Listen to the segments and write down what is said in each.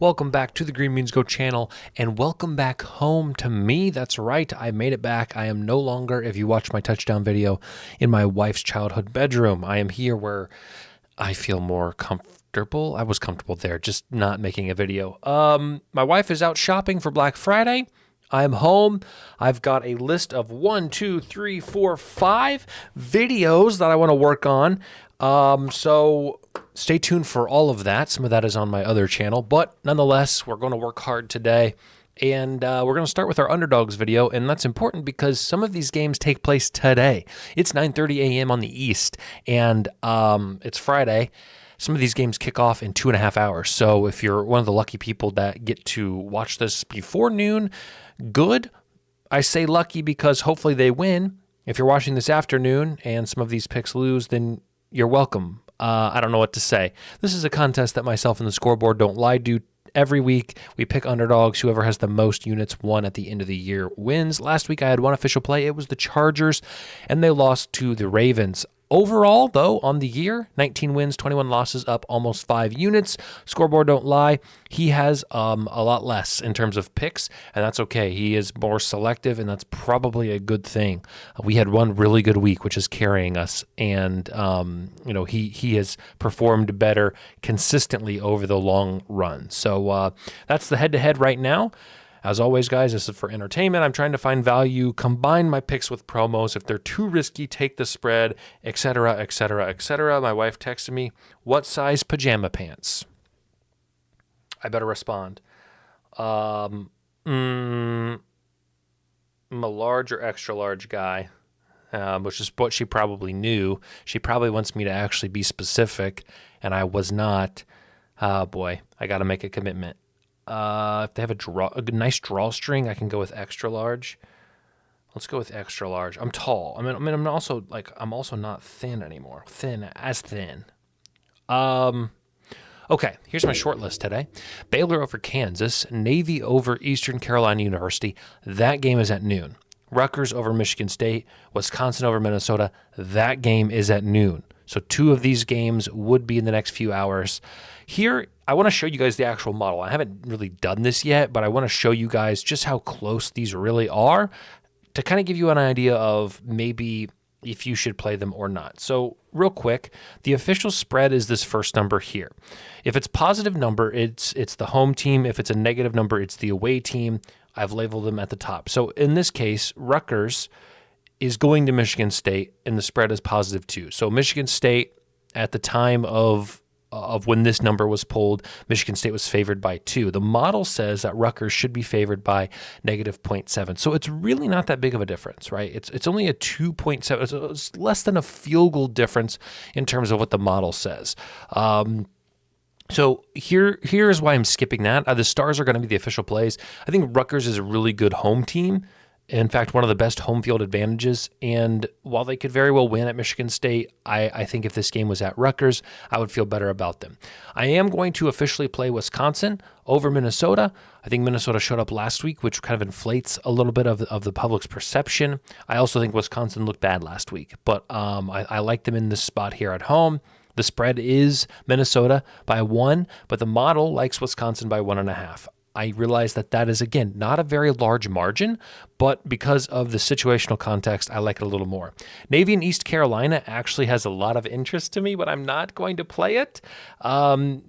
Welcome back to the Green Beans Go channel, and welcome back home to me. That's right, I made it back. I am no longer, if you watch my touchdown video, in my wife's childhood bedroom. I am here where I feel more comfortable. I was comfortable there, just not making a video. My wife is out shopping for Black Friday. I'm home. I've got a list of 5 videos that I want to work on. So stay tuned for all of that. Some of that is on my other channel, but nonetheless, we're going to work hard today. And we're going to start with our Underdogs video, and that's important because some of these games take place today. It's 9:30 a.m. on the East, and it's Friday. Some of these games kick off in 2.5 hours. So if you're one of the lucky people that get to watch this before noon, good. I say lucky because hopefully they win. If you're watching this afternoon and some of these picks lose, then you're welcome. I don't know what to say. This is a contest that myself and the scoreboard don't lie do. Every week, we pick underdogs. Whoever has the most units won at the end of the year wins. Last week, I had one official play. It was the Chargers, and they lost to the Ravens. Overall, though, on the year, 19 wins, 21 losses, up almost 5 units. Scoreboard don't lie. He has a lot less in terms of picks, and that's okay. He is more selective, and that's probably a good thing. We had one really good week, which is carrying us, and he has performed better consistently over the long run. So that's the head-to-head right now. As always, guys, this is for entertainment. I'm trying to find value, combine my picks with promos. If they're too risky, take the spread, etc., etc., etc. My wife texted me, what size pajama pants? I better respond. I'm a large or extra large guy, which is what she probably knew. She probably wants me to actually be specific, and I was not. Oh, boy, I got to make a commitment. If they have a nice drawstring, I can go with extra large. Let's go with extra large. I'm tall. I'm also not thin anymore. Thin. Okay, here's my short list today. Baylor over Kansas, Navy over Eastern Carolina University. That game is at noon. Rutgers over Michigan State, Wisconsin over Minnesota. That game is at noon. So 2 of these games would be in the next few hours. Here, I want to show you guys the actual model. I haven't really done this yet, but I want to show you guys just how close these really are to kind of give you an idea of maybe if you should play them or not. So real quick, the official spread is this first number here. If it's positive number, it's the home team. If it's a negative number, it's the away team. I've labeled them at the top. So in this case, Rutgers is going to Michigan State, and the spread is positive 2. So Michigan State, at the time of when this number was pulled, Michigan State was favored by 2. The model says that Rutgers should be favored by negative 0.7. So it's really not that big of a difference, right? It's only a 2.7. It's less than a field goal difference in terms of what the model says. So here's why I'm skipping that. The stars are going to be the official plays. I think Rutgers is a really good home team. In fact, one of the best home field advantages. And while they could very well win at Michigan State, I think if this game was at Rutgers, I would feel better about them. I am going to officially play Wisconsin over Minnesota. I think Minnesota showed up last week, which kind of inflates a little bit of the public's perception. I also think Wisconsin looked bad last week, but I like them in this spot here at home. The spread is Minnesota by 1, but the model likes Wisconsin by 1.5. I realize that is, again, not a very large margin, but because of the situational context, I like it a little more. Navy and East Carolina actually has a lot of interest to me, but I'm not going to play it.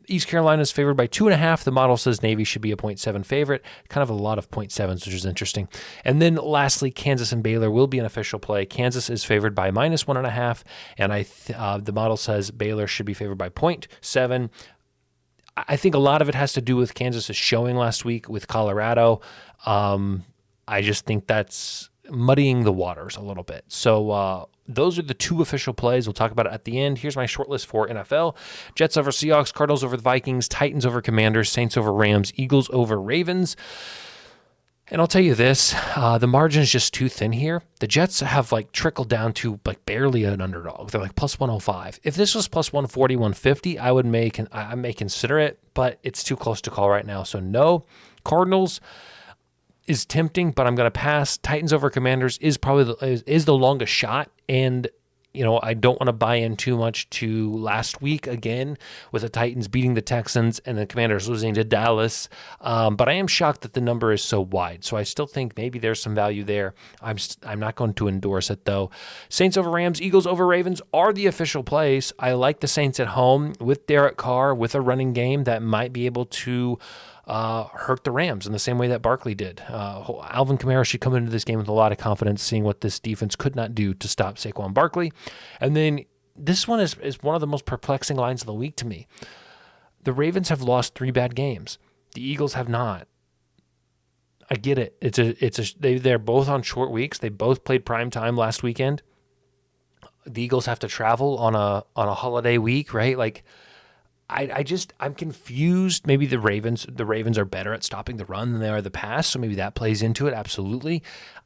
East Carolina is favored by 2.5. The model says Navy should be a 0.7 favorite. Kind of a lot of 0.7s, which is interesting. And then lastly, Kansas and Baylor will be an official play. Kansas is favored by minus 1.5, and the model says Baylor should be favored by 0.7. I think a lot of it has to do with Kansas' showing last week with Colorado. I just think that's muddying the waters a little bit. So those are the 2 official plays. We'll talk about it at the end. Here's my short list for NFL. Jets over Seahawks, Cardinals over the Vikings, Titans over Commanders, Saints over Rams, Eagles over Ravens. And I'll tell you this, the margin is just too thin here. The Jets have trickled down to barely an underdog. They're plus 105. If this was plus 140, 150, I may consider it, but it's too close to call right now. So no. Cardinals is tempting, but I'm going to pass. Titans over Commanders is probably the longest shot, and I don't want to buy in too much to last week again with the Titans beating the Texans and the Commanders losing to Dallas. But I am shocked that the number is so wide. So I still think maybe there's some value there. I'm not going to endorse it though. Saints over Rams, Eagles over Ravens are the official plays. I like the Saints at home with Derek Carr, with a running game that might be able to hurt the Rams in the same way that Barkley did. Alvin Kamara should come into this game with a lot of confidence, seeing what this defense could not do to stop Saquon Barkley. And then this one is one of the most perplexing lines of the week to me. The Ravens have lost 3 bad games. The Eagles have not. I get it. They're both on short weeks. They both played prime time last weekend. The Eagles have to travel on a holiday week, right? Like, I'm confused. Maybe the Ravens are better at stopping the run than they are the pass, so maybe that plays into it. Absolutely.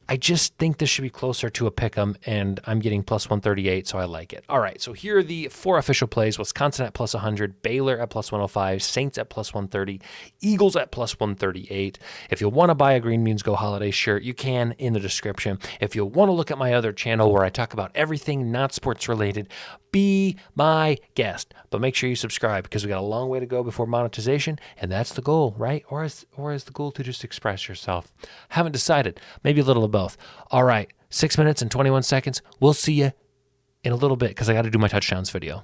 I just think this should be closer to a pick'em, and I'm getting plus 138, so I like it. All right, so here are the 4 official plays: Wisconsin at plus 100, Baylor at plus 105, Saints at plus 130, Eagles at plus 138. If you want to buy a Green Beans Go holiday shirt, you can in the description. If you want to look at my other channel where I talk about everything not sports related, be my guest. But make sure you subscribe because we got a long way to go before monetization, and that's the goal, right? Or is the goal to just express yourself? Haven't decided. Maybe a little of both. All right, 6 minutes and 21 seconds. We'll see you in a little bit because I got to do my touchdowns video.